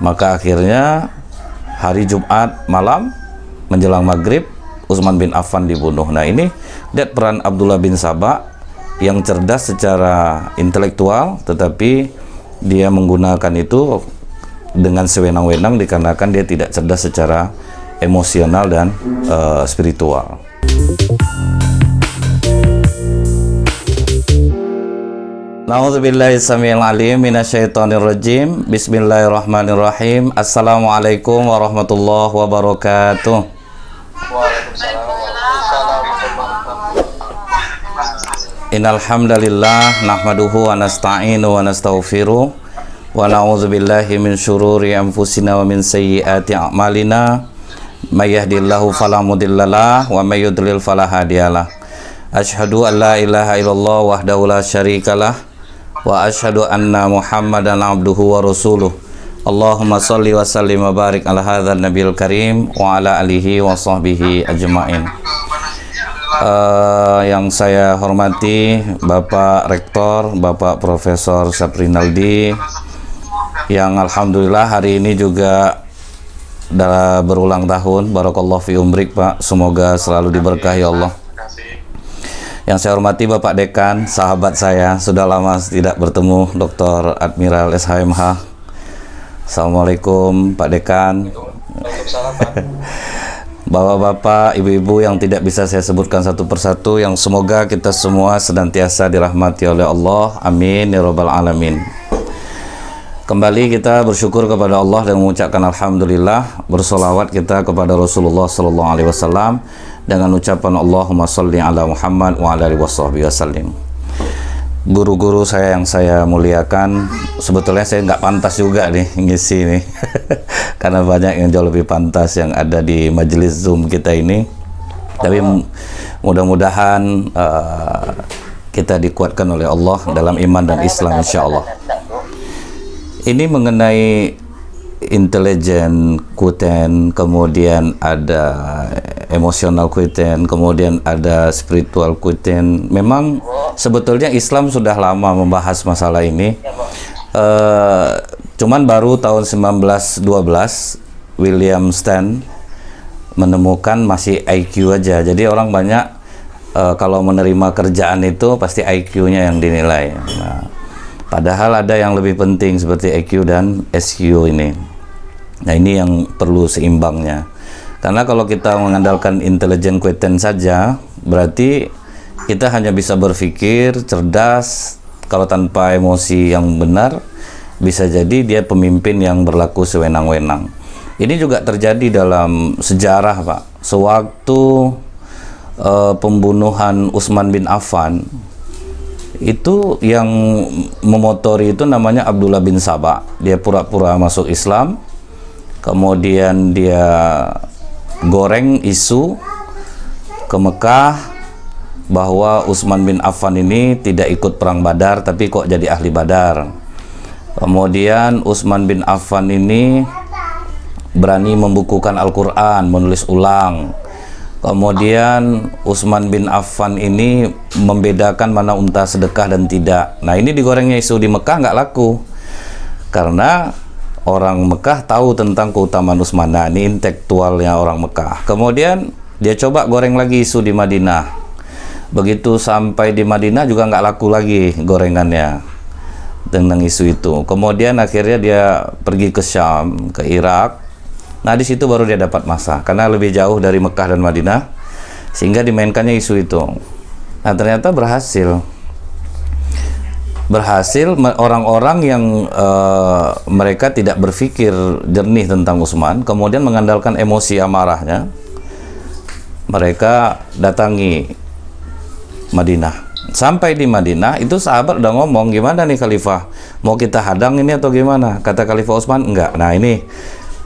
Maka akhirnya hari Jumat malam menjelang maghrib Utsman bin Affan dibunuh. Nah ini lihat peran Abdullah bin Sabah yang cerdas secara intelektual, tetapi dia menggunakan itu dengan sewenang-wenang dikarenakan dia tidak cerdas secara emosional dan spiritual. Na'udzubillahi samil alim minasyaitonir rajim. Bismillahirrahmanirrahim. Assalamualaikum warahmatullahi wabarakatuh. Innal hamdalillah nahmaduhu wa nasta'inu wa nastaghfiruh wa na'udzubillahi min syururi anfusina wa min sayyiati a'malina. May yahdihillahu fala mudhillalah wa may yudlil fala hadiyalah. Asyhadu an la ilaha illallah wahdahu la syarikalah wa asyhadu anna Muhammadan abduhu wa rasuluh. Allahumma shalli wa sallim wa barik ala hadzal nabiyil karim wa ala alihi wa sahbihi ajmain. Yang saya hormati Bapak Rektor, Bapak Profesor Saprinaldi, yang alhamdulillah hari ini juga berulang tahun. Barakallahu fi umrik Pak, semoga selalu diberkahi Allah. Yang saya hormati Bapak Dekan, sahabat saya, sudah lama tidak bertemu, Dr. Admiral SHMH. Assalamualaikum Pak Dekan. Bapak-bapak, ibu-ibu yang tidak bisa saya sebutkan satu persatu, yang semoga kita semua senantiasa dirahmati oleh Allah, amin ya rabbal alamin. Kembali kita bersyukur kepada Allah dan mengucapkan alhamdulillah, bersolawat kita kepada Rasulullah sallallahu alaihi wasallam dengan ucapan Allahumma sholli ala Muhammad wa ala alihi wasallim. Guru-guru saya yang saya muliakan, sebetulnya saya nggak pantas juga nih ngisi nih karena banyak yang jauh lebih pantas yang ada di majelis Zoom kita ini. Tapi mudah-mudahan kita dikuatkan oleh Allah dalam iman dan Islam insya Allah. Ini mengenai intelijen quotient, kemudian ada emosional quotient, kemudian ada spiritual quotient. Memang sebetulnya Islam sudah lama membahas masalah ini. Cuman baru tahun 1912 William Stanley menemukan masih IQ aja. Jadi orang banyak kalau menerima kerjaan itu pasti IQ-nya yang dinilai. Nah, padahal ada yang lebih penting seperti EQ dan SQ ini. Nah ini yang perlu seimbangnya. Karena kalau kita mengandalkan intelijen quotient saja, berarti kita hanya bisa berpikir cerdas. Kalau tanpa emosi yang benar, bisa jadi dia pemimpin yang berlaku sewenang-wenang. Ini juga terjadi dalam sejarah Pak. Sewaktu pembunuhan Utsman bin Affan, itu yang memotori itu namanya Abdullah bin Sabah. Dia pura-pura masuk Islam, kemudian dia goreng isu ke Mekah bahwa Utsman bin Affan ini tidak ikut perang Badar tapi kok jadi ahli Badar. Kemudian Utsman bin Affan ini berani membukukan Al-Quran, menulis ulang. Kemudian Utsman bin Affan ini membedakan mana unta sedekah dan tidak. Nah ini digorengnya isu di Mekah nggak laku karena orang Mekah tahu tentang keutamaan Utsman. Nah ini intelektualnya orang Mekah. Kemudian dia coba goreng lagi isu di Madinah. Begitu sampai di Madinah juga nggak laku lagi gorengannya tentang isu itu. Kemudian akhirnya dia pergi ke Syam, ke Irak. Nah di situ baru dia dapat masa karena lebih jauh dari Mekah dan Madinah, sehingga dimainkannya isu itu. Nah ternyata berhasil orang-orang yang mereka tidak berpikir jernih tentang Utsman, kemudian mengandalkan emosi amarahnya, mereka datangi Madinah. Sampai di Madinah itu sahabat udah ngomong, gimana nih Khalifah, mau kita hadang ini atau gimana? Kata Khalifah Utsman, enggak. Nah ini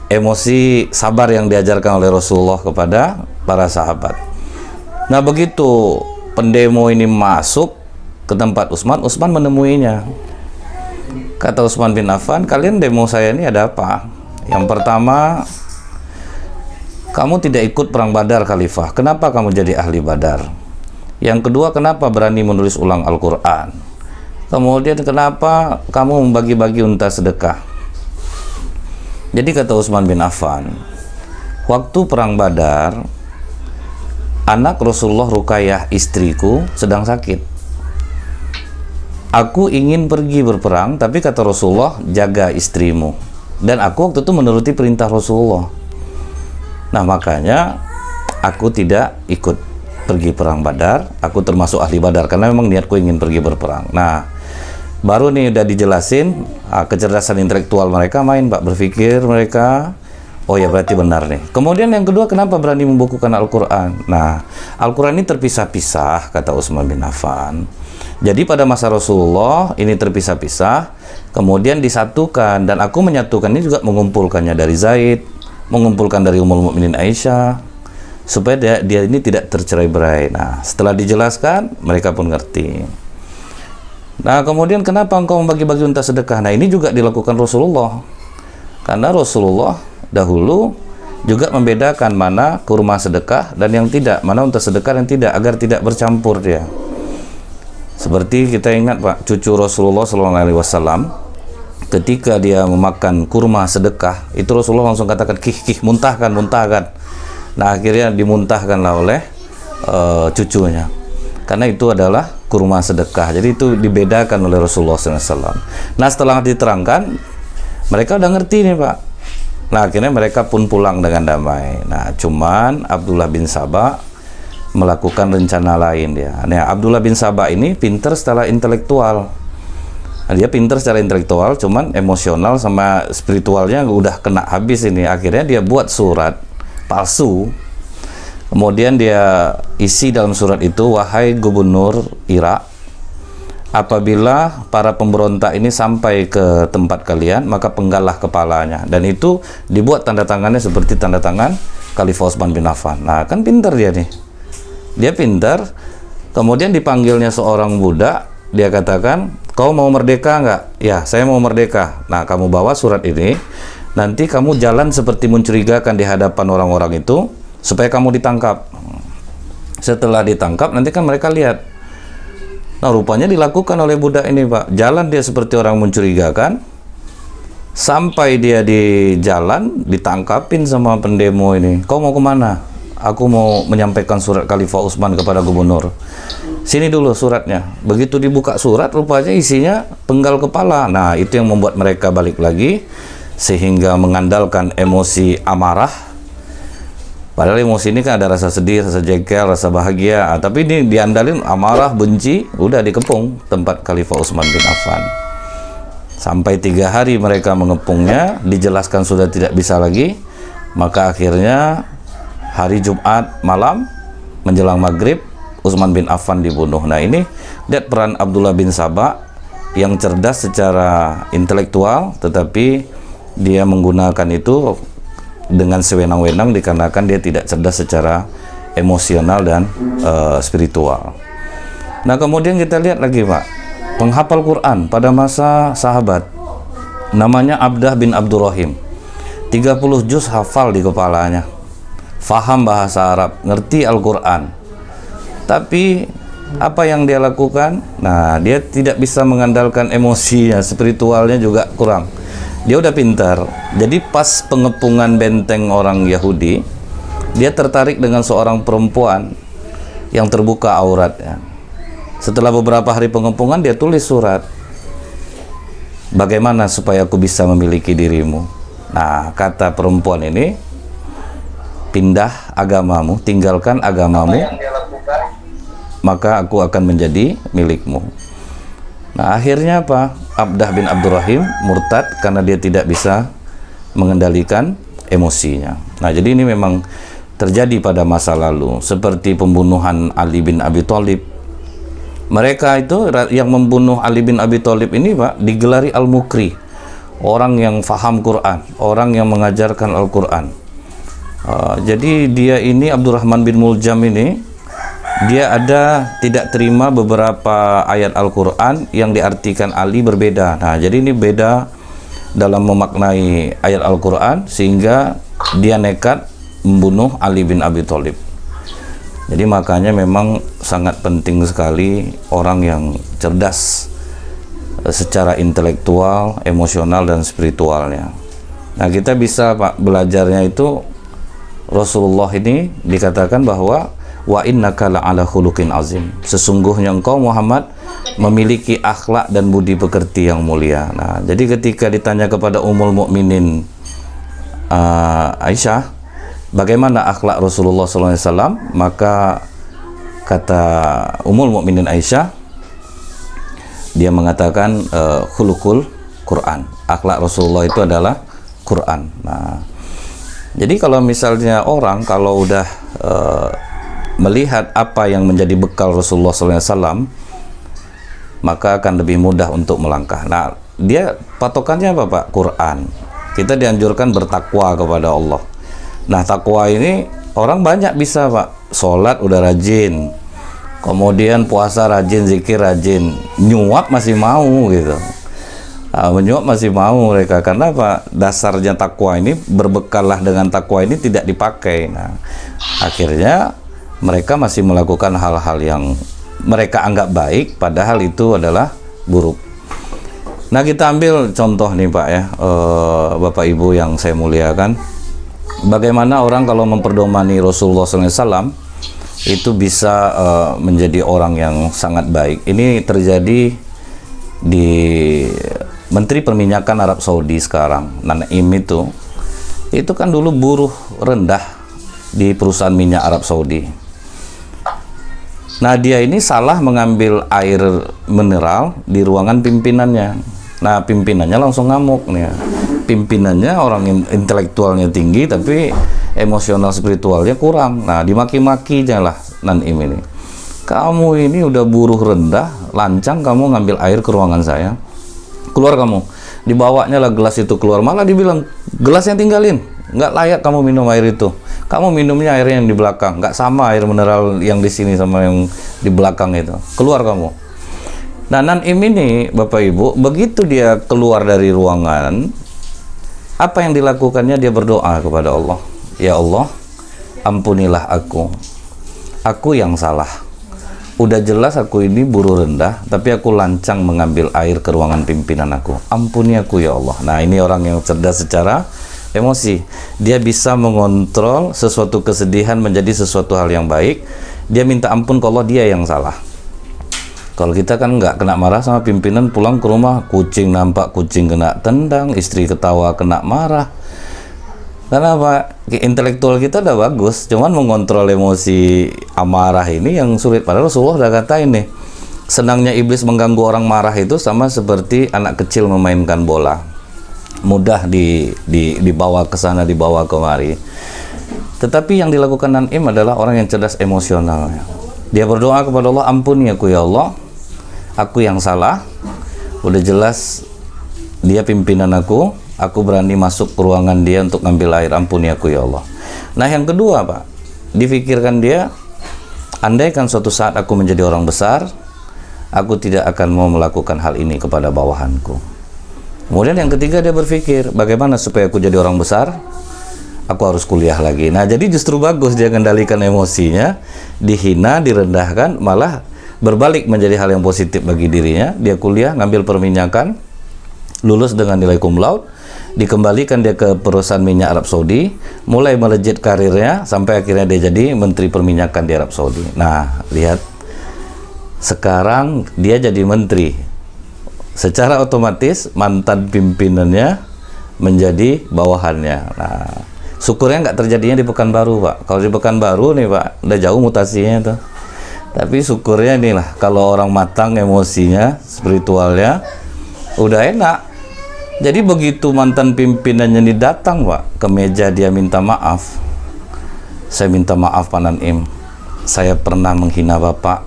emosi sabar yang diajarkan oleh Rasulullah kepada para sahabat. Nah begitu pendemo ini masuk ke tempat Utsman menemuinya. Kata Utsman bin Affan, kalian demo saya ini ada apa? Yang pertama, kamu tidak ikut perang Badar Khalifah, kenapa kamu jadi ahli Badar? Yang kedua, kenapa berani menulis ulang Al-Quran? Kemudian kenapa kamu membagi-bagi unta sedekah? Jadi kata Utsman bin Affan, waktu perang Badar, anak Rasulullah Ruqayyah istriku sedang sakit. Aku ingin pergi berperang, tapi kata Rasulullah, jaga istrimu. Dan aku waktu itu menuruti perintah Rasulullah. Nah, makanya aku tidak ikut pergi perang Badar. Aku termasuk ahli Badar karena memang niatku ingin pergi berperang. Nah, baru nih udah dijelasin kecerdasan intelektual mereka main, Pak, berpikir mereka, oh ya berarti benar nih. Kemudian yang kedua, kenapa berani membukukan Al-Quran? Nah, Al-Quran ini terpisah-pisah, kata Utsman bin Affan. Jadi pada masa Rasulullah ini terpisah-pisah, kemudian disatukan, dan aku menyatukan ini juga mengumpulkannya dari Zaid, mengumpulkan dari Ummul Mukminin Aisyah, supaya dia ini tidak tercerai-berai. Nah, setelah dijelaskan, mereka pun ngerti. Nah, kemudian kenapa engkau membagi-bagi unta sedekah? Nah, ini juga dilakukan Rasulullah. Karena Rasulullah dahulu juga membedakan mana kurma sedekah dan yang tidak, mana unta sedekah dan tidak, agar tidak bercampur dia. Seperti kita ingat, Pak, cucu Rasulullah SAW, ketika dia memakan kurma sedekah, itu Rasulullah langsung katakan, kih, muntahkan. Nah, akhirnya dimuntahkanlah oleh cucunya. Karena itu adalah kurma sedekah. Jadi itu dibedakan oleh Rasulullah SAW. Nah, setelah diterangkan, mereka udah ngerti nih, Pak. Nah, akhirnya mereka pun pulang dengan damai. Nah, cuman Abdullah bin Sabah melakukan rencana lain dia. Nah, Abdullah bin Sabah ini pinter secara intelektual. Nah, dia pinter secara intelektual, cuman emosional sama spiritualnya udah kena habis ini. Akhirnya dia buat surat palsu. Kemudian dia isi dalam surat itu, wahai gubernur Irak, apabila para pemberontak ini sampai ke tempat kalian, maka penggallah kepalanya. Dan itu dibuat tanda tangannya seperti tanda tangan Khalifah Utsman bin Affan. Nah, kan pintar dia nih. Dia pintar. Kemudian dipanggilnya seorang budak, dia katakan, kau mau merdeka nggak? Ya, saya mau merdeka. Nah, kamu bawa surat ini, nanti kamu jalan seperti mencurigakan di hadapan orang-orang itu, supaya kamu ditangkap. Setelah ditangkap, nanti kan mereka lihat. Nah, rupanya dilakukan oleh budak ini, Pak. Jalan dia seperti orang mencurigakan, sampai dia di jalan, ditangkapin sama pendemo ini. Kau mau kemana? Aku mau menyampaikan surat Khalifah Utsman kepada gubernur. Sini dulu suratnya. Begitu dibuka surat, rupanya isinya penggal kepala. Nah, itu yang membuat mereka balik lagi, sehingga mengandalkan emosi amarah. Padahal emosi ini kan ada rasa sedih, rasa jengkel, rasa bahagia. Tapi ini diandalin amarah, benci, udah dikepung tempat Khalifah Utsman bin Affan. Sampai 3 hari mereka mengepungnya, dijelaskan sudah tidak bisa lagi. Maka akhirnya hari Jumat malam menjelang maghrib, Utsman bin Affan dibunuh. Nah, ini lihat peran Abdullah bin Sabah yang cerdas secara intelektual, tetapi dia menggunakan itu dengan sewenang-wenang dikarenakan dia tidak cerdas secara emosional dan spiritual. Nah, kemudian kita lihat lagi, Pak, penghafal Quran pada masa sahabat, namanya Abdah bin Abdurrahim. 30 juz hafal di kepalanya, faham bahasa Arab, ngerti Al-Quran. Tapi apa yang dia lakukan? Nah, dia tidak bisa mengandalkan emosinya, spiritualnya juga kurang. Dia udah pintar. Jadi pas pengepungan benteng orang Yahudi, dia tertarik dengan seorang perempuan yang terbuka auratnya. Setelah beberapa hari pengepungan, dia tulis surat, bagaimana supaya aku bisa memiliki dirimu. Nah, kata perempuan ini, pindah agamamu, tinggalkan agamamu, maka aku akan menjadi milikmu. Nah, akhirnya apa? Abdah bin Abdurrahim murtad karena dia tidak bisa mengendalikan emosinya. Nah, jadi ini memang terjadi pada masa lalu, seperti pembunuhan Ali bin Abi Thalib. Mereka itu yang membunuh Ali bin Abi Thalib ini, Pak, digelari Al-Mukri, orang yang faham Quran, orang yang mengajarkan Al-Quran. Jadi dia ini, Abdurrahman bin Muljam ini, dia tidak terima beberapa ayat Al-Quran yang diartikan Ali berbeda. Nah, jadi ini beda dalam memaknai ayat Al-Quran, sehingga dia nekat membunuh Ali bin Abi Thalib. Jadi makanya memang sangat penting sekali orang yang cerdas secara intelektual, emosional, dan spiritualnya. Nah, kita bisa Pak belajarnya itu, Rasulullah ini dikatakan bahwa wa innaka la'ala khuluqin azim. Sesungguhnya engkau Muhammad memiliki akhlak dan budi pekerti yang mulia. Nah, jadi ketika ditanya kepada Ummul Mukminin Aisyah, bagaimana akhlak Rasulullah SAW, maka kata Ummul Mukminin Aisyah, dia mengatakan khuluqul Quran. Akhlak Rasulullah itu adalah Quran. Nah, jadi kalau misalnya orang kalau udah melihat apa yang menjadi bekal Rasulullah SAW, maka akan lebih mudah untuk melangkah. Nah, dia patokannya apa Pak? Quran. Kita dianjurkan bertakwa kepada Allah. Nah, takwa ini orang banyak bisa Pak. Sholat udah rajin, kemudian puasa rajin, zikir rajin, nyuap masih mau gitu. Menyuap masih mau mereka, karena apa? Dasarnya takwa ini, berbekallah dengan takwa ini tidak dipakai. Nah, akhirnya mereka masih melakukan hal-hal yang mereka anggap baik, padahal itu adalah buruk. Nah, kita ambil contoh nih Pak ya, Bapak Ibu yang saya muliakan, bagaimana orang kalau memperdomani Rasulullah SAW itu bisa menjadi orang yang sangat baik. Ini terjadi di Menteri Perminyakan Arab Saudi sekarang, Naim itu kan dulu buruh rendah di perusahaan minyak Arab Saudi. Nah, dia ini salah mengambil air mineral di ruangan pimpinannya. Nah, pimpinannya langsung ngamuk nih. Pimpinannya orang intelektualnya tinggi tapi emosional spiritualnya kurang. Nah, dimaki-maki lah Naim ini. Kamu ini udah buruh rendah, lancang kamu ngambil air ke ruangan saya. Keluar kamu. Dibawanya lah gelas itu keluar, malah dibilang gelasnya tinggalin, nggak layak kamu minum air itu. Kamu minumnya air yang di belakang, nggak sama air mineral yang di sini sama yang di belakang itu. Keluar kamu. Nah, Naim ini Bapak Ibu, begitu dia keluar dari ruangan, apa yang dilakukannya? Dia berdoa kepada Allah. Ya Allah, ampunilah aku yang salah. Udah jelas aku ini buruh rendah, tapi aku lancang mengambil air ke ruangan pimpinan aku. Ampuni aku ya Allah. Nah, ini orang yang cerdas secara emosi. Dia bisa mengontrol sesuatu kesedihan menjadi sesuatu hal yang baik. Dia minta ampun ke Allah, dia yang salah. Kalau kita kan nggak kena marah sama pimpinan, pulang ke rumah, kucing nampak kucing kena tendang, istri ketawa kena marah. Karena apa? Intelektual kita udah bagus, cuman mengontrol emosi amarah ini yang sulit. Padahal Rasulullah udah kata ini, senangnya iblis mengganggu orang marah itu sama seperti anak kecil memainkan bola, mudah dibawa ke sana, dibawa kemari. Tetapi yang dilakukan Naim adalah orang yang cerdas emosional. Dia berdoa kepada Allah, ampuni aku ya Allah, aku yang salah. Udah jelas dia pimpinan aku berani masuk ke ruangan dia untuk ngambil air, ampuni aku ya Allah. Nah, yang kedua Pak, difikirkan dia, andaikan suatu saat aku menjadi orang besar, aku tidak akan mau melakukan hal ini kepada bawahanku. Kemudian yang ketiga dia berpikir, bagaimana supaya aku jadi orang besar? Aku harus kuliah lagi. Nah, jadi justru bagus dia kendalikan emosinya, dihina, direndahkan, malah berbalik menjadi hal yang positif bagi dirinya. Dia kuliah, ngambil perminyakan, lulus dengan nilai cum laude, dikembalikan dia ke perusahaan minyak Arab Saudi, mulai melejit karirnya sampai akhirnya dia jadi Menteri Perminyakan di Arab Saudi. Nah, lihat, sekarang dia jadi menteri, secara otomatis mantan pimpinannya menjadi bawahannya. Nah, syukurnya nggak terjadinya di Pekanbaru Pak. Kalau di Pekanbaru nih Pak, udah jauh mutasinya tuh. Tapi syukurnya inilah, kalau orang matang emosinya, spiritualnya, udah enak. Jadi begitu mantan pimpinannya ini datang Pak ke meja, dia minta maaf. Saya minta maaf Pak Naim, saya pernah menghina Bapak,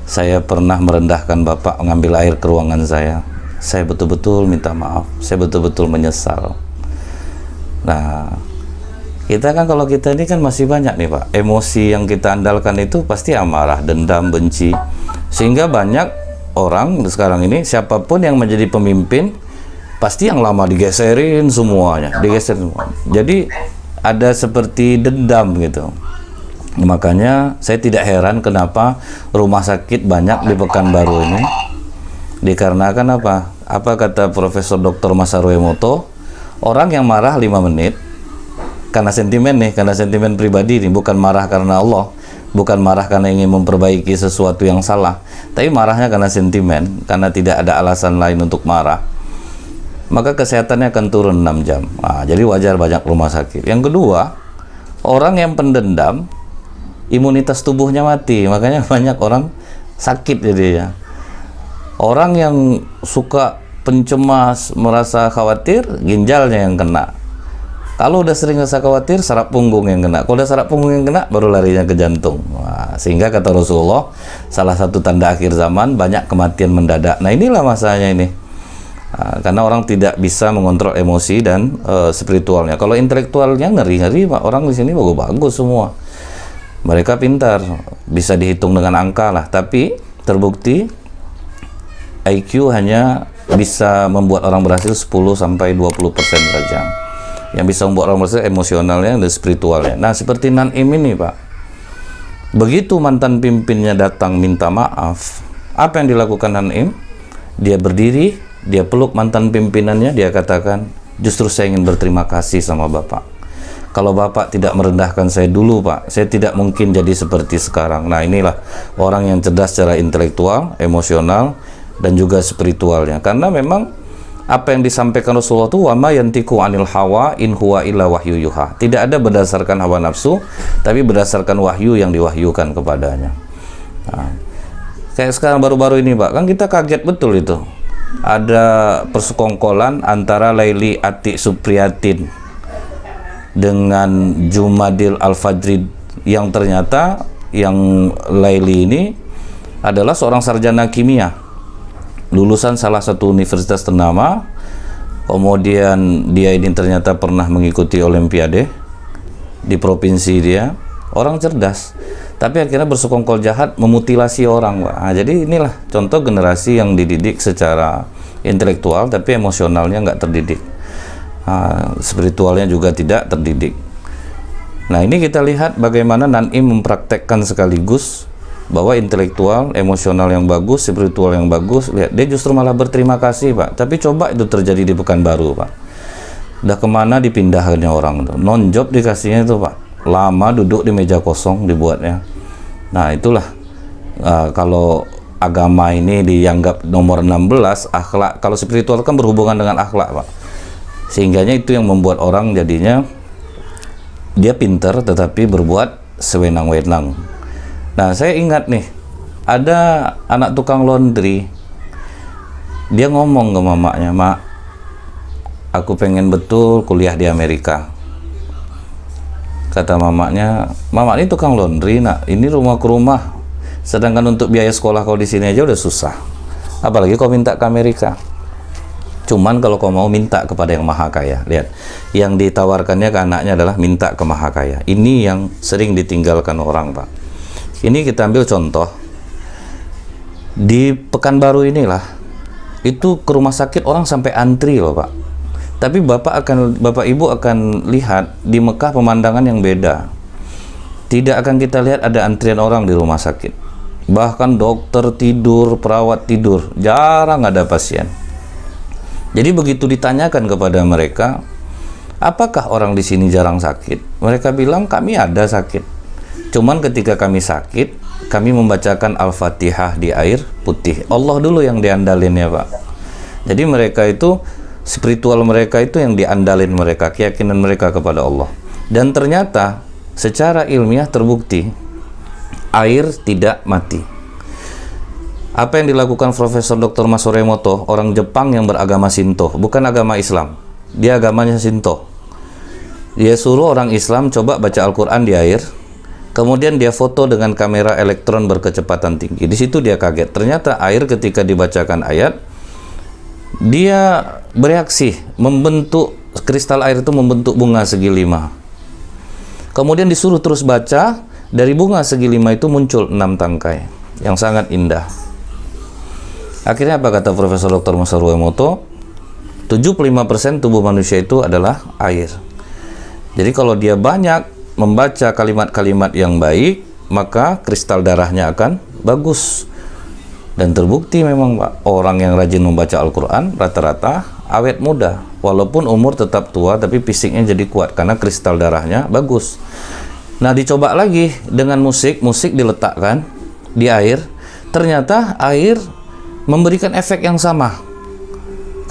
saya pernah merendahkan Bapak, mengambil air ke ruangan saya betul-betul minta maaf, saya betul-betul menyesal. Nah, kita kan kalau kita ini kan masih banyak nih Pak, emosi yang kita andalkan itu pasti amarah, dendam, benci. Sehingga banyak orang sekarang ini, siapapun yang menjadi pemimpin, pasti yang lama digeserin semuanya, digeserin semua. Jadi ada seperti dendam gitu. Makanya saya tidak heran kenapa rumah sakit banyak di Pekanbaru ini. Dikarenakan apa? Apa kata Profesor Dr. Masaru Emoto? Orang yang marah 5 menit karena sentimen nih, karena sentimen pribadi nih, bukan marah karena Allah, bukan marah karena ingin memperbaiki sesuatu yang salah, tapi marahnya karena sentimen, karena tidak ada alasan lain untuk marah, maka kesehatannya akan turun 6 jam. Nah, jadi wajar banyak rumah sakit. Yang kedua, orang yang pendendam, imunitas tubuhnya mati, makanya banyak orang sakit jadinya. Orang yang suka pencemas, merasa khawatir, ginjalnya yang kena. Kalau udah sering rasa khawatir, saraf punggung yang kena. Kalau udah saraf punggung yang kena, baru larinya ke jantung. Nah, sehingga kata Rasulullah, salah satu tanda akhir zaman, banyak kematian mendadak. Nah, inilah masanya ini. Nah, karena orang tidak bisa mengontrol emosi dan spiritualnya. Kalau intelektualnya ngeri-ngeri, Pak. Orang di sini bagus-bagus semua. Mereka pintar, bisa dihitung dengan angka lah. Tapi terbukti IQ hanya bisa membuat orang berhasil 10-20% saja. Yang bisa membuat orang berhasil emosionalnya dan spiritualnya. Nah, seperti Naim ini, Pak. Begitu mantan pimpinnya datang minta maaf, apa yang dilakukan Naim? Dia berdiri, dia peluk mantan pimpinannya, dia katakan, justru saya ingin berterima kasih sama Bapak. Kalau Bapak tidak merendahkan saya dulu, Pak, saya tidak mungkin jadi seperti sekarang. Nah, inilah orang yang cerdas secara intelektual, emosional, dan juga spiritualnya. Karena memang apa yang disampaikan Rasulullah itu wama yantiku anil hawa in huwa illa wahyu yuha. Tidak ada berdasarkan hawa nafsu, tapi berdasarkan wahyu yang diwahyukan kepadanya. Nah, kayak sekarang baru-baru ini, Pak, kan kita kaget betul itu. Ada persekongkolan antara Laili Atiq Supriyatin dengan Jumadil Al-Fajri, yang ternyata yang Laili ini adalah seorang sarjana kimia, lulusan salah satu universitas ternama. Kemudian dia ini ternyata pernah mengikuti olimpiade di provinsi dia, orang cerdas, tapi akhirnya bersekongkol jahat memutilasi orang, Pak. Nah, jadi inilah contoh generasi yang dididik secara intelektual tapi emosionalnya nggak terdidik. Nah, spiritualnya juga tidak terdidik. Nah, ini kita lihat bagaimana Naim mempraktekkan sekaligus bahwa intelektual, emosional yang bagus, spiritual yang bagus. Lihat, dia justru malah berterima kasih, Pak. Tapi coba itu terjadi di Pekanbaru, Pak. Udah kemana dipindahkannya orang itu? Non job dikasihnya itu, Pak. Lama duduk di meja kosong dibuatnya. Nah, itulah kalau agama ini dianggap nomor 16, akhlak. Kalau spiritual kan berhubungan dengan akhlak, Pak. Sehingganya itu yang membuat orang jadinya dia pinter tetapi berbuat sewenang-wenang. Nah, saya ingat nih, ada anak tukang laundry. Dia ngomong ke mamanya, "Mak, aku pengen betul kuliah di Amerika." Kata mamanya, "Mama ini tukang laundry, Nak. Ini rumah ke rumah. Sedangkan untuk biaya sekolah kau di sini aja udah susah. Apalagi kau minta ke Amerika. Cuman kalau kau mau minta kepada yang maha kaya." Lihat, yang ditawarkannya ke anaknya adalah minta ke maha kaya. Ini yang sering ditinggalkan orang, Pak. Ini kita ambil contoh di Pekanbaru inilah, itu ke rumah sakit orang sampai antri loh, Pak. Tapi Bapak Ibu akan lihat di Mekah pemandangan yang beda. Tidak akan kita lihat ada antrian orang di rumah sakit. Bahkan dokter tidur, perawat tidur, jarang ada pasien. Jadi begitu ditanyakan kepada mereka, apakah orang di sini jarang sakit? Mereka bilang, kami ada sakit. Cuman ketika kami sakit, kami membacakan Al-Fatihah di air putih. Allah dulu yang diandalin ya, Pak. Jadi mereka itu, spiritual mereka itu yang diandalin mereka, keyakinan mereka kepada Allah. Dan ternyata secara ilmiah terbukti air tidak mati. Apa yang dilakukan Profesor Dr. Masaru Emoto, orang Jepang yang beragama Shinto, bukan agama Islam, dia agamanya Shinto. Dia suruh orang Islam coba baca Al-Quran di air, kemudian dia foto dengan kamera elektron berkecepatan tinggi. Di situ dia kaget. Ternyata air ketika dibacakan ayat, dia bereaksi, membentuk, kristal air itu membentuk bunga segi 5. Kemudian disuruh terus baca, dari bunga segi 5 itu muncul 6 tangkai yang sangat indah. Akhirnya apa kata Profesor Dr. Masaru Emoto? 75% tubuh manusia itu adalah air. Jadi kalau dia banyak membaca kalimat-kalimat yang baik, maka kristal darahnya akan bagus. Dan terbukti memang, Pak, orang yang rajin membaca Al-Quran rata-rata awet muda. Walaupun umur tetap tua, tapi fisiknya jadi kuat karena kristal darahnya bagus. Nah, dicoba lagi dengan musik diletakkan di air, ternyata air memberikan efek yang sama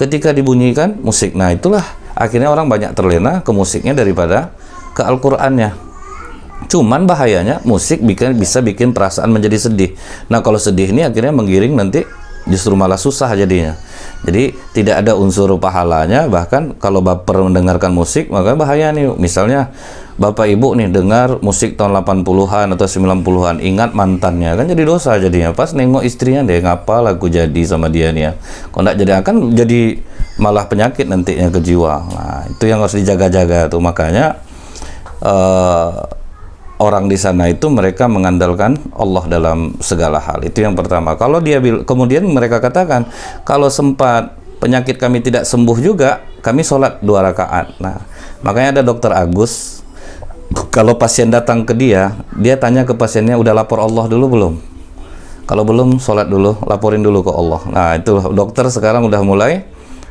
ketika dibunyikan musik. Nah, itulah akhirnya orang banyak terlena ke musiknya daripada ke Al-Qur'annya. Cuman bahayanya musik bisa bikin perasaan menjadi sedih. Nah, kalau sedih ini akhirnya menggiring, nanti justru malah susah jadinya. Jadi tidak ada unsur pahalanya. Bahkan kalau baper mendengarkan musik, maka bahaya nih. Misalnya bapak ibu nih dengar musik tahun 80-an atau 90-an, ingat mantannya, kan jadi dosa jadinya. Pas nengok istrinya, deh ngapa lagu jadi sama dia nih ya. Kalau nggak jadi, akan jadi malah penyakit nantinya ke jiwa. Nah, itu yang harus dijaga-jaga tuh. Makanya orang di sana itu mereka mengandalkan Allah dalam segala hal. Itu yang pertama. Kalau dia kemudian mereka katakan, kalau sempat penyakit kami tidak sembuh juga, kami sholat 2 rakaat. Nah, makanya ada dokter Agus, kalau pasien datang ke dia tanya ke pasiennya, udah lapor Allah dulu belum? Kalau belum, sholat dulu, laporin dulu ke Allah. Nah, itu dokter sekarang udah mulai.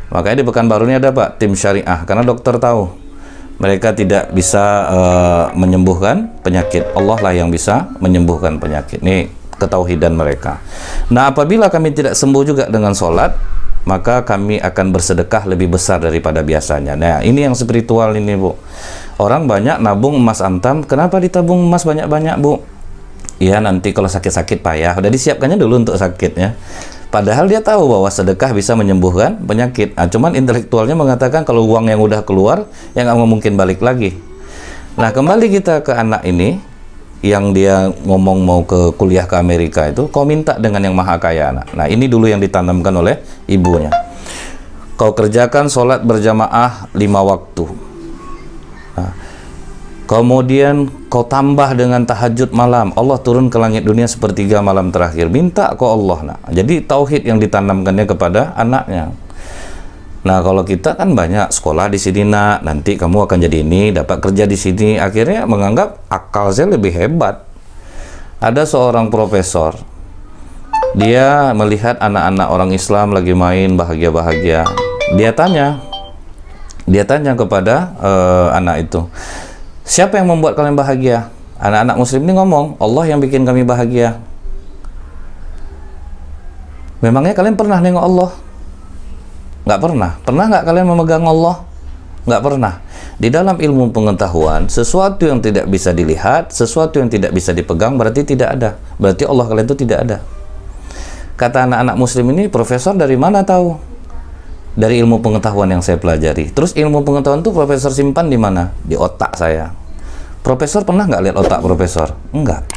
Makanya di Pekanbaru ini ada Pak, tim syariah, karena dokter tahu mereka tidak bisa menyembuhkan penyakit. Allah lah yang bisa menyembuhkan penyakit. Ini ketauhidan mereka. Nah, apabila kami tidak sembuh juga dengan sholat, maka kami akan bersedekah lebih besar daripada biasanya. Nah, ini yang spiritual ini, Bu. Orang banyak nabung emas antam. Kenapa ditabung emas banyak-banyak, Bu? Iya, nanti kalau sakit-sakit payah. Udah disiapkannya dulu untuk sakitnya. Padahal dia tahu bahwa sedekah bisa menyembuhkan penyakit. Nah, cuman intelektualnya mengatakan kalau uang yang udah keluar, yang nggak mungkin balik lagi. Nah, kembali kita ke anak ini, yang dia ngomong mau ke kuliah ke Amerika itu, kau minta dengan yang maha kaya, anak. Nah, ini dulu yang ditanamkan oleh ibunya. Kau kerjakan sholat berjamaah 5 waktu. Nah, kemudian kau tambah dengan tahajud malam. Allah turun ke langit dunia sepertiga malam terakhir. Minta ke Allah. Nah, jadi tauhid yang ditanamkannya kepada anaknya. Nah, kalau kita kan banyak sekolah di sini, nak, nanti kamu akan jadi ini, dapat kerja di sini. Akhirnya menganggap akal saya lebih hebat. Ada seorang profesor, dia melihat anak-anak orang Islam lagi main bahagia-bahagia. Dia tanya kepada anak itu, siapa yang membuat kalian bahagia? Anak-anak muslim ini ngomong, Allah yang bikin kami bahagia. Memangnya kalian pernah nengok Allah? Nggak pernah. Pernah nggak kalian memegang Allah? Nggak pernah. Di dalam ilmu pengetahuan, sesuatu yang tidak bisa dilihat, sesuatu yang tidak bisa dipegang, berarti tidak ada. Berarti Allah kalian itu tidak ada. Kata anak-anak muslim ini, profesor dari mana tahu? Dari ilmu pengetahuan yang saya pelajari. Terus ilmu pengetahuan itu profesor simpan di mana? Di otak saya. Profesor pernah nggak lihat otak profesor? Enggak.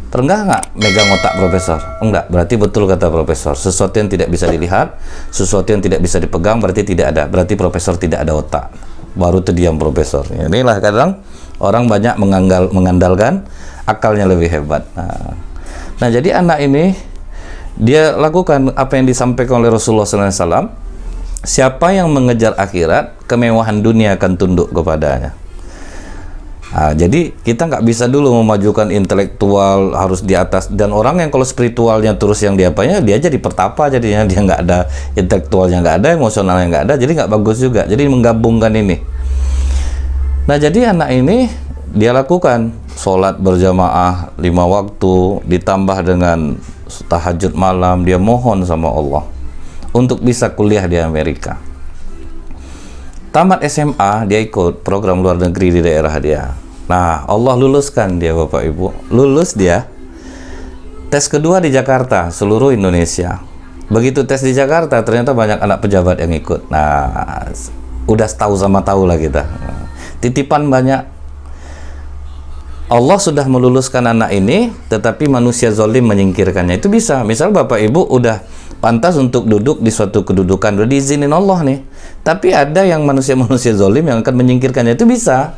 Pernah nggak megang otak profesor? Enggak. Berarti betul kata profesor. Sesuatu yang tidak bisa dilihat, sesuatu yang tidak bisa dipegang, berarti tidak ada. Berarti profesor tidak ada otak. Baru terdiam profesor. Inilah kadang orang banyak mengandalkan akalnya lebih hebat. Nah, jadi anak ini dia lakukan apa yang disampaikan oleh Rasulullah SAW. Siapa yang mengejar akhirat, kemewahan dunia akan tunduk kepadanya. Nah, jadi kita nggak bisa dulu memajukan intelektual harus di atas, dan orang yang kalau spiritualnya terus yang diapanya, dia jadi pertapa jadinya, dia nggak ada intelektualnya, nggak ada emosionalnya, nggak ada, jadi nggak bagus juga. Jadi menggabungkan ini. Nah, jadi anak ini dia lakukan sholat berjamaah 5 waktu ditambah dengan tahajud malam, dia mohon sama Allah untuk bisa kuliah di Amerika. Tamat SMA, dia ikut program luar negeri di daerah dia. Nah, Allah luluskan dia, Bapak Ibu. Lulus dia. Tes kedua di Jakarta, seluruh Indonesia. Begitu tes di Jakarta, ternyata banyak anak pejabat yang ikut. Nah, udah tahu sama tahu lah kita. Titipan banyak. Allah sudah meluluskan anak ini, tetapi manusia zalim menyingkirkannya. Itu bisa. Misal Bapak Ibu udah pantas untuk duduk di suatu kedudukan, udah diizinin Allah nih. Tapi ada yang manusia-manusia zalim yang akan menyingkirkannya, itu bisa.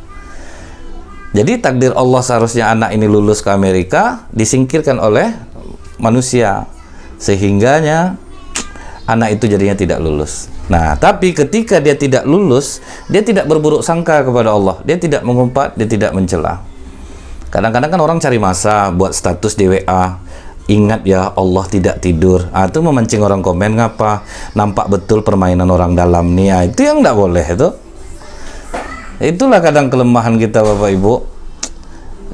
Jadi takdir Allah seharusnya anak ini lulus ke Amerika, disingkirkan oleh manusia. Sehingganya anak itu jadinya tidak lulus. Nah, tapi ketika dia tidak lulus, dia tidak berburuk sangka kepada Allah. Dia tidak mengumpat, dia tidak mencela. Kadang-kadang kan orang cari masa buat status di WA. ingat ya Allah tidak tidur. Itu memancing orang komen, ngapa nampak betul permainan orang dalam nih. Itu yang tidak boleh itu. Itulah kadang kelemahan kita Bapak Ibu.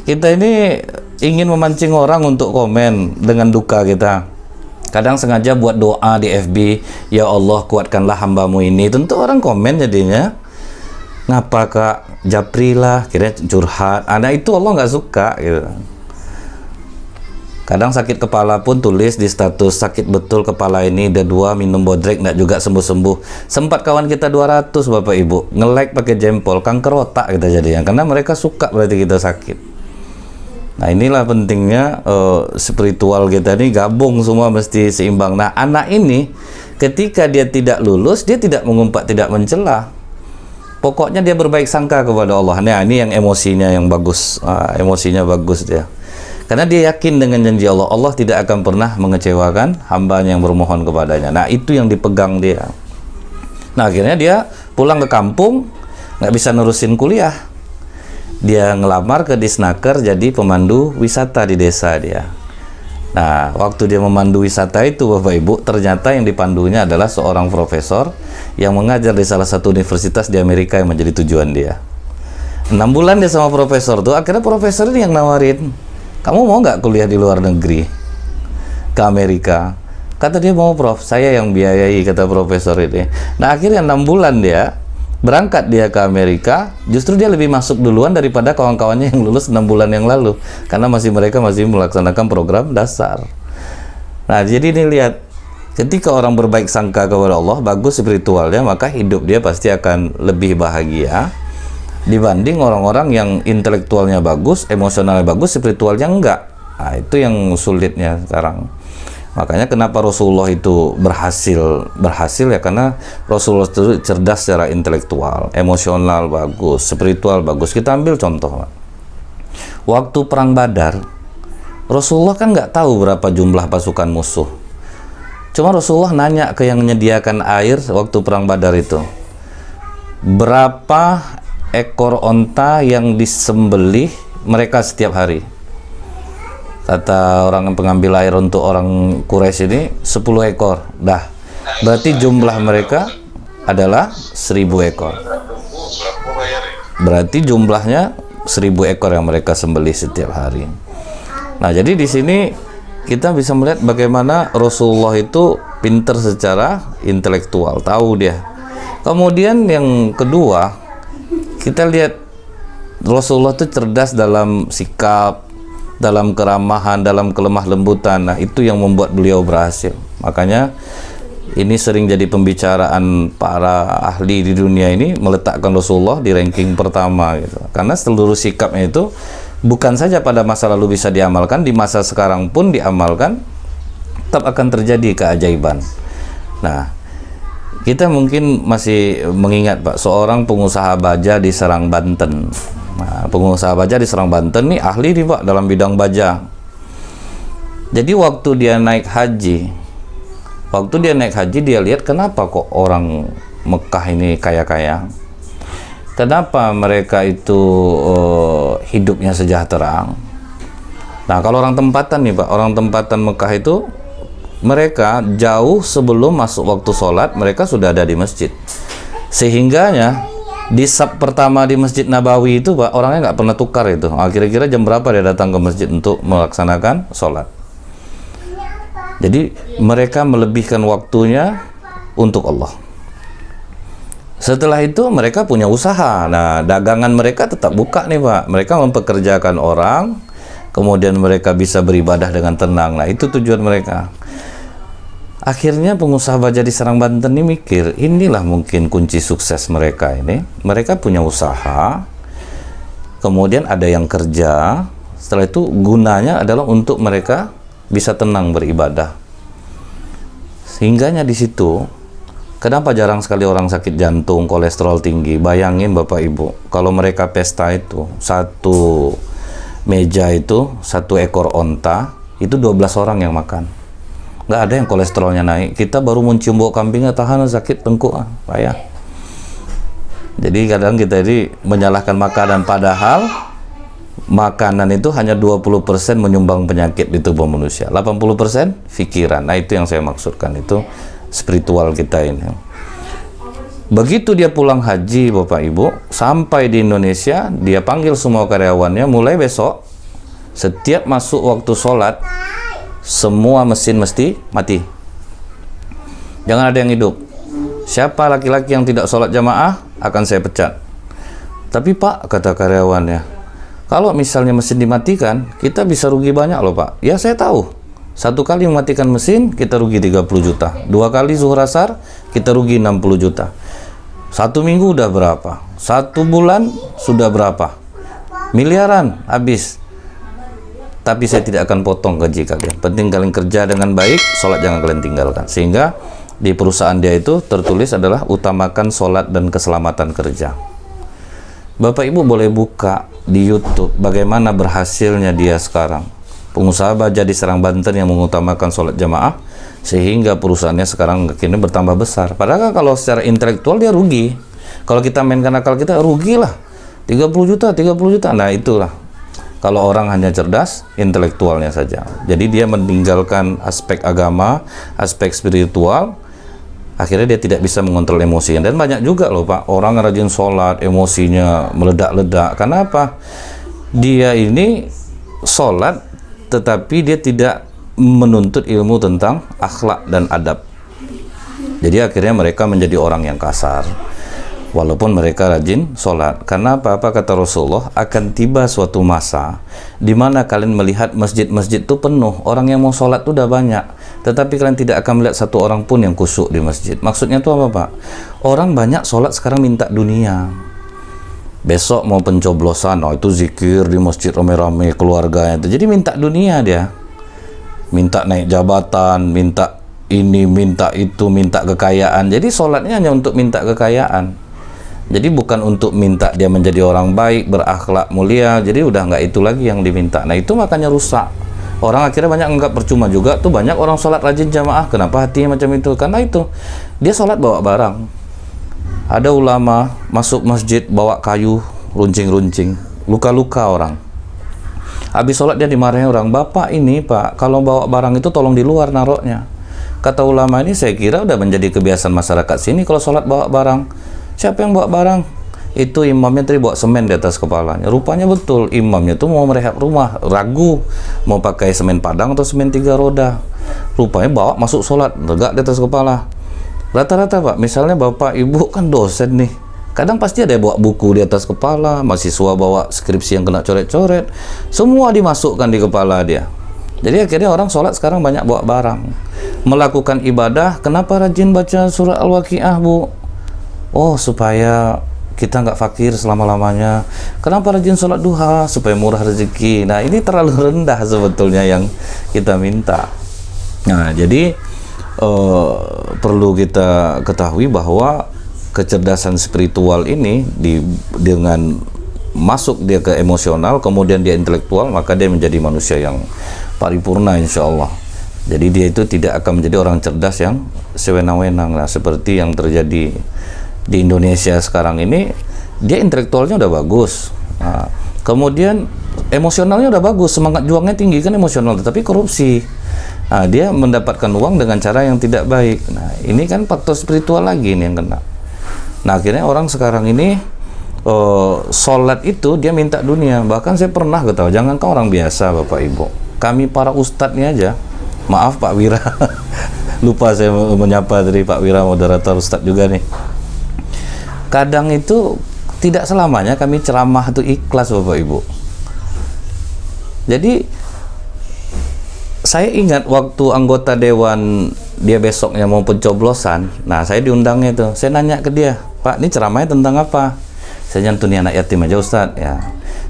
Kita ini ingin memancing orang untuk komen dengan duka kita. Kadang sengaja buat doa di FB, ya Allah kuatkanlah hambamu ini. Tentu orang komen jadinya, ngapa Kak Japri lah, kira curhat. Itu Allah nggak suka gitu. Kadang sakit kepala pun tulis di status, sakit betul kepala ini, udah 2 minum bodrek nggak juga sembuh-sembuh. Sempat kawan kita 200 Bapak Ibu nge-like pakai jempol, kanker otak kita jadinya, karena mereka suka berarti kita sakit. Nah inilah pentingnya spiritual kita ini gabung semua mesti seimbang. Nah anak ini ketika dia tidak lulus, dia tidak mengumpat, tidak mencela. Pokoknya dia berbaik sangka kepada Allah. Nah ini yang emosinya yang bagus, emosinya bagus dia. Karena dia yakin dengan janji Allah, Allah tidak akan pernah mengecewakan hambanya yang bermohon kepadanya. Nah itu yang dipegang dia. Nah akhirnya dia pulang ke kampung, nggak bisa nerusin kuliah. Dia ngelamar ke Disnaker jadi pemandu wisata di desa dia. Nah waktu dia memandu wisata itu Bapak Ibu, ternyata yang dipandunya adalah seorang profesor yang mengajar di salah satu universitas di Amerika yang menjadi tujuan dia. 6 bulan dia sama profesor tuh, akhirnya profesor ini yang nawarin, kamu mau nggak kuliah di luar negeri ke Amerika? Kata dia mau Prof, saya yang biayai, kata profesor ini. Nah akhirnya 6 bulan dia berangkat dia ke Amerika, justru dia lebih masuk duluan daripada kawan-kawannya yang lulus 6 bulan yang lalu, karena mereka masih melaksanakan program dasar. Nah jadi ini lihat, ketika orang berbaik sangka kepada Allah, bagus spiritualnya, maka hidup dia pasti akan lebih bahagia dibanding orang-orang yang intelektualnya bagus, emosionalnya bagus, spiritualnya enggak. Nah itu yang sulitnya sekarang. Makanya kenapa Rasulullah itu berhasil ya, karena Rasulullah itu cerdas secara intelektual, emosional bagus, spiritual bagus. Kita ambil contoh, Pak. Waktu perang Badar, Rasulullah kan nggak tahu berapa jumlah pasukan musuh. Cuma Rasulullah nanya ke yang menyediakan air waktu perang Badar itu, berapa ekor onta yang disembelih mereka setiap hari? Kata orang pengambil air untuk orang Quraisy ini 10 ekor. Dah, berarti jumlah mereka adalah 1000 ekor. Berarti jumlahnya 1000 ekor yang mereka sembelih setiap hari. Nah jadi di sini kita bisa melihat bagaimana Rasulullah itu pintar secara intelektual, tahu dia. Kemudian yang kedua, kita lihat Rasulullah itu cerdas dalam sikap, dalam keramahan, dalam kelemah lembutan. Nah itu yang membuat beliau berhasil. Makanya ini sering jadi pembicaraan para ahli di dunia ini, meletakkan Rasulullah di ranking pertama gitu. Karena seluruh sikapnya itu bukan saja pada masa lalu bisa diamalkan, di masa sekarang pun diamalkan, tetap akan terjadi keajaiban. Nah kita mungkin masih mengingat Pak, seorang pengusaha baja di Serang, Banten. Nah, pengusaha baja di Serang, Banten nih ahli nih Pak dalam bidang baja. Jadi waktu dia naik haji, dia lihat kenapa kok orang Mekah ini kaya-kaya. Kenapa mereka itu hidupnya sejahtera? Nah kalau orang tempatan nih Pak, orang tempatan Mekah itu, mereka jauh sebelum masuk waktu sholat, mereka sudah ada di masjid. Sehingganya di sab pertama di Masjid Nabawi itu Pak, orangnya nggak pernah tukar itu. Kira-kira jam berapa dia datang ke masjid untuk melaksanakan sholat. Jadi mereka melebihkan waktunya untuk Allah. Setelah itu mereka punya usaha. Nah dagangan mereka tetap buka nih Pak. Mereka mempekerjakan orang, kemudian mereka bisa beribadah dengan tenang. Nah itu tujuan mereka. Akhirnya pengusaha baja di Serang, Banten ini mikir, inilah mungkin kunci sukses mereka ini. Mereka punya usaha, kemudian ada yang kerja, setelah itu gunanya adalah untuk mereka bisa tenang beribadah. Sehingganya di situ, kenapa jarang sekali orang sakit jantung, kolesterol tinggi? Bayangin Bapak Ibu, kalau mereka pesta itu, satu meja itu, 1 ekor onta, itu 12 orang yang makan. Nggak ada yang kolesterolnya naik. Kita baru mencium bau kambingnya tahan sakit tengkuk, payah. Jadi kadang kita ini menyalahkan makanan, padahal makanan itu hanya 20% menyumbang penyakit di tubuh manusia, 80% pikiran. Nah itu yang saya maksudkan, itu spiritual kita ini. Begitu dia pulang haji Bapak Ibu, sampai di Indonesia, dia panggil semua karyawannya, mulai besok setiap masuk waktu sholat, semua mesin mesti mati, jangan ada yang hidup. Siapa laki-laki yang tidak sholat jamaah akan saya pecat. Tapi Pak, kata karyawannya, kalau misalnya mesin dimatikan, kita bisa rugi banyak loh Pak. Ya saya tahu, satu kali mematikan mesin kita rugi 30 juta, 2 kali zuhur asar kita rugi 60 juta. 1 minggu udah berapa? 1 bulan sudah berapa? Miliaran habis. Tapi saya tidak akan potong gaji kalian. Penting kalian kerja dengan baik, sholat jangan kalian tinggalkan. Sehingga di perusahaan dia itu tertulis adalah utamakan sholat dan keselamatan kerja. Bapak Ibu boleh buka di YouTube bagaimana berhasilnya dia sekarang. Pengusaha baja di Serang Banten yang mengutamakan sholat jamaah, sehingga perusahaannya sekarang kini bertambah besar. Padahal kalau secara intelektual dia rugi. Kalau kita mainkan akal kita, rugilah 30 juta, 30 juta. Nah itulah, kalau orang hanya cerdas, intelektualnya saja. Jadi dia meninggalkan aspek agama, aspek spiritual, akhirnya dia tidak bisa mengontrol emosinya. Dan banyak juga loh Pak, orang rajin sholat, emosinya meledak-ledak. Karena apa? Dia ini sholat, tetapi dia tidak menuntut ilmu tentang akhlak dan adab. Jadi akhirnya mereka menjadi orang yang kasar, walaupun mereka rajin sholat. Karena apa kata Rasulullah, akan tiba suatu masa di mana kalian melihat masjid-masjid itu penuh, orang yang mau sholat itu udah banyak, tetapi kalian tidak akan melihat satu orang pun yang khusyuk di masjid. Maksudnya itu apa Pak? Orang banyak sholat sekarang minta dunia. Besok mau pencoblosan, oh itu zikir di masjid rame-rame keluarganya itu. Jadi minta dunia dia, minta naik jabatan, minta ini, minta itu, minta kekayaan. Jadi sholatnya hanya untuk minta kekayaan. Jadi bukan untuk minta dia menjadi orang baik, berakhlak mulia. Jadi udah nggak itu lagi yang diminta. Nah itu makanya rusak. Orang akhirnya banyak anggap percuma juga tuh, banyak orang sholat rajin jamaah. Kenapa hatinya macam itu? Karena itu dia sholat bawa barang. Ada ulama masuk masjid bawa kayu, runcing-runcing, luka-luka orang. Habis sholat dia dimarahin orang, Bapak ini Pak, kalau bawa barang itu tolong di luar naroknya. Kata ulama ini, saya kira udah menjadi kebiasaan masyarakat sini kalau sholat bawa barang. Siapa yang bawa barang? Itu imamnya tadi bawa semen di atas kepalanya. Rupanya betul, imamnya tuh mau merehab rumah, ragu mau pakai semen padang atau semen 3 roda. Rupanya bawa masuk sholat, tegak di atas kepala. Rata-rata Pak, misalnya Bapak Ibu kan dosen nih, kadang pasti ada bawa buku di atas kepala, mahasiswa bawa skripsi yang kena coret-coret, semua dimasukkan di kepala dia. Jadi akhirnya orang sholat sekarang banyak bawa barang. Melakukan ibadah, kenapa rajin baca surat Al-Waqiah Bu? Oh supaya kita nggak fakir selama-lamanya. Kenapa rajin sholat duha? Supaya murah rezeki. Nah ini terlalu rendah sebetulnya yang kita minta. Nah jadi perlu kita ketahui bahwa kecerdasan spiritual ini dengan masuk dia ke emosional, kemudian dia intelektual, maka dia menjadi manusia yang paripurna insya Allah. Jadi dia itu tidak akan menjadi orang cerdas yang sewenang-wenang. Nah seperti yang terjadi di Indonesia sekarang ini, dia intelektualnya udah bagus, nah, kemudian emosionalnya udah bagus, semangat juangnya tinggi kan emosional, tetapi korupsi. Nah, dia mendapatkan uang dengan cara yang tidak baik. Nah, ini kan faktor spiritual lagi ini yang kena. Nah, akhirnya orang sekarang ini sholat itu dia minta dunia. Bahkan saya pernah ketahui, jangankan orang biasa Bapak Ibu, kami para ustadznya aja, maaf Pak Wira, lupa saya menyapa dari Pak Wira, moderator ustadz juga nih. Kadang itu tidak selamanya kami ceramah itu ikhlas Bapak Ibu. Jadi saya ingat waktu anggota dewan dia besoknya mau pencoblosan, nah saya diundangnya itu, saya nanya ke dia, Pak ini ceramahnya tentang apa? Saya nyantuni anak yatim aja Ustadz ya.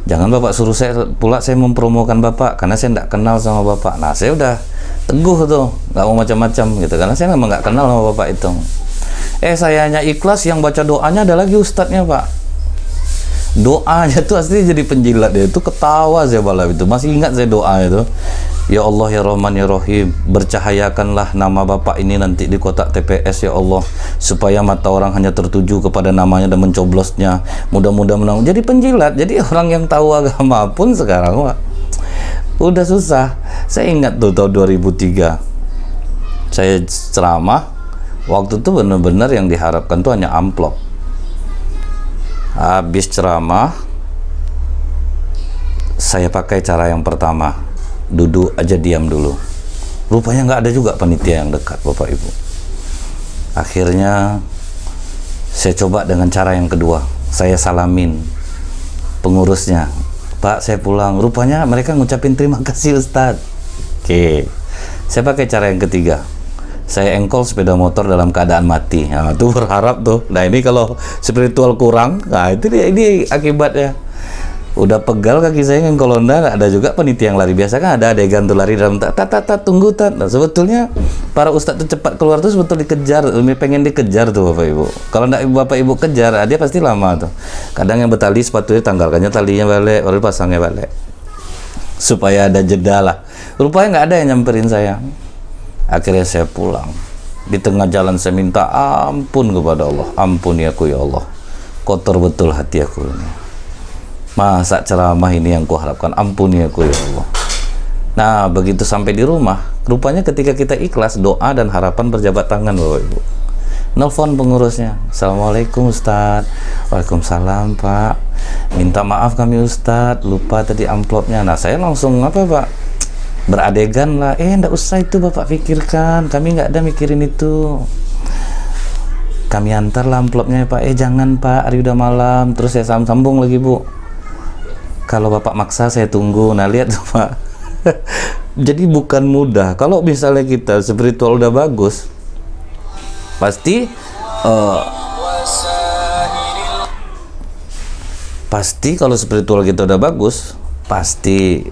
Jangan Bapak suruh saya pula saya mempromokan Bapak, karena saya tidak kenal sama Bapak. Nah saya udah teguh tuh, nggak mau macam-macam gitu, karena saya memang nggak kenal sama Bapak itu. Saya hanya ikhlas, yang baca doanya ada lagi Ustadznya Pak. Doanya tuh asli jadi penjilat, dia itu ketawa saya malam itu, masih ingat saya doa itu. Ya Allah ya Rahman ya Rahim, bercahayakanlah nama Bapak ini nanti di kotak TPS ya Allah, supaya mata orang hanya tertuju kepada namanya dan mencoblosnya. Mudah-mudahan menang. Jadi penjilat, jadi orang yang tahu agama pun sekarang Pak, udah susah. Saya ingat tuh tahun 2003 saya ceramah, waktu itu benar-benar yang diharapkan tuh hanya amplop. Habis ceramah, saya pakai cara yang pertama, duduk aja diam dulu. Rupanya nggak ada juga panitia yang dekat, Bapak Ibu. Akhirnya saya coba dengan cara yang kedua, saya salamin pengurusnya, Pak saya pulang. Rupanya mereka ngucapin terima kasih Ustadz. Oke, saya pakai cara yang ketiga, saya engkol sepeda motor dalam keadaan mati. Nah, itu berharap tuh. Nah ini kalau spiritual kurang, nah itu dia, ini akibatnya. Udah pegal kaki saya ngengkol Honda, ada juga penitia yang lari. Biasa kan ada adegan tuh lari dalam tunggu tat. Nah, sebetulnya para ustadz tuh cepat keluar tuh sebetulnya dikejar, pengen dikejar tuh Bapak Ibu. Kalau enggak Bapak Ibu kejar, dia pasti lama tuh. Kadang yang bertali sepatunya tanggalkannya talinya balik, baru pasangnya balik. Supaya ada jeda lah. Rupanya nggak ada yang nyamperin saya. Akhirnya saya pulang. Di tengah jalan saya minta ampun kepada Allah. Ampuni aku ya Allah. Kotor betul hati aku ini. Masa ceramah ini yang kuharapkan, ampuni aku ya Allah. Nah begitu sampai di rumah, rupanya ketika kita ikhlas, doa dan harapan berjabat tangan Bapak Ibu. Nelfon pengurusnya, Assalamualaikum Ustadz. Waalaikumsalam Pak, minta maaf kami Ustadz, lupa tadi amplopnya. Nah saya langsung apa Pak, beradegan lah, enggak usah itu Bapak pikirkan, kami nggak ada mikirin itu, kami antar lah amplopnya Pak. Jangan Pak, hari udah malam. Terus saya sambung lagi Bu, kalau Bapak maksa saya tunggu. Nah lihat tuh Pak. Jadi bukan mudah. Kalau misalnya kita spiritual udah bagus, pasti kalau spiritual kita udah bagus, pasti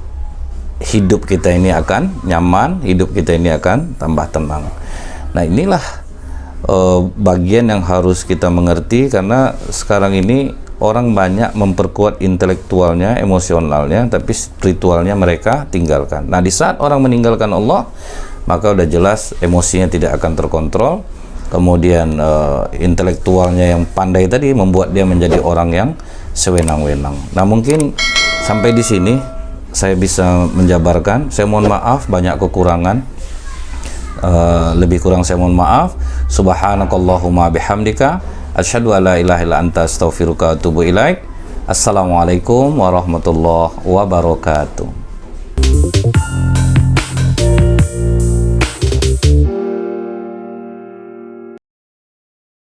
hidup kita ini akan nyaman, hidup kita ini akan tambah tenang. Nah inilah bagian yang harus kita mengerti, karena sekarang ini orang banyak memperkuat intelektualnya, emosionalnya, tapi spiritualnya mereka tinggalkan. Nah di saat orang meninggalkan Allah, maka udah jelas emosinya tidak akan terkontrol. Kemudian intelektualnya yang pandai tadi membuat dia menjadi orang yang sewenang-wenang. Nah mungkin sampai di sini saya bisa menjabarkan. Saya mohon maaf banyak kekurangan, lebih kurang saya mohon maaf. Subhanakallahumma bihamdika asyhadu alla ilaha illa anta astaghfiruka wa atubu ilaik. Assalamualaikum warahmatullahi wabarakatuh.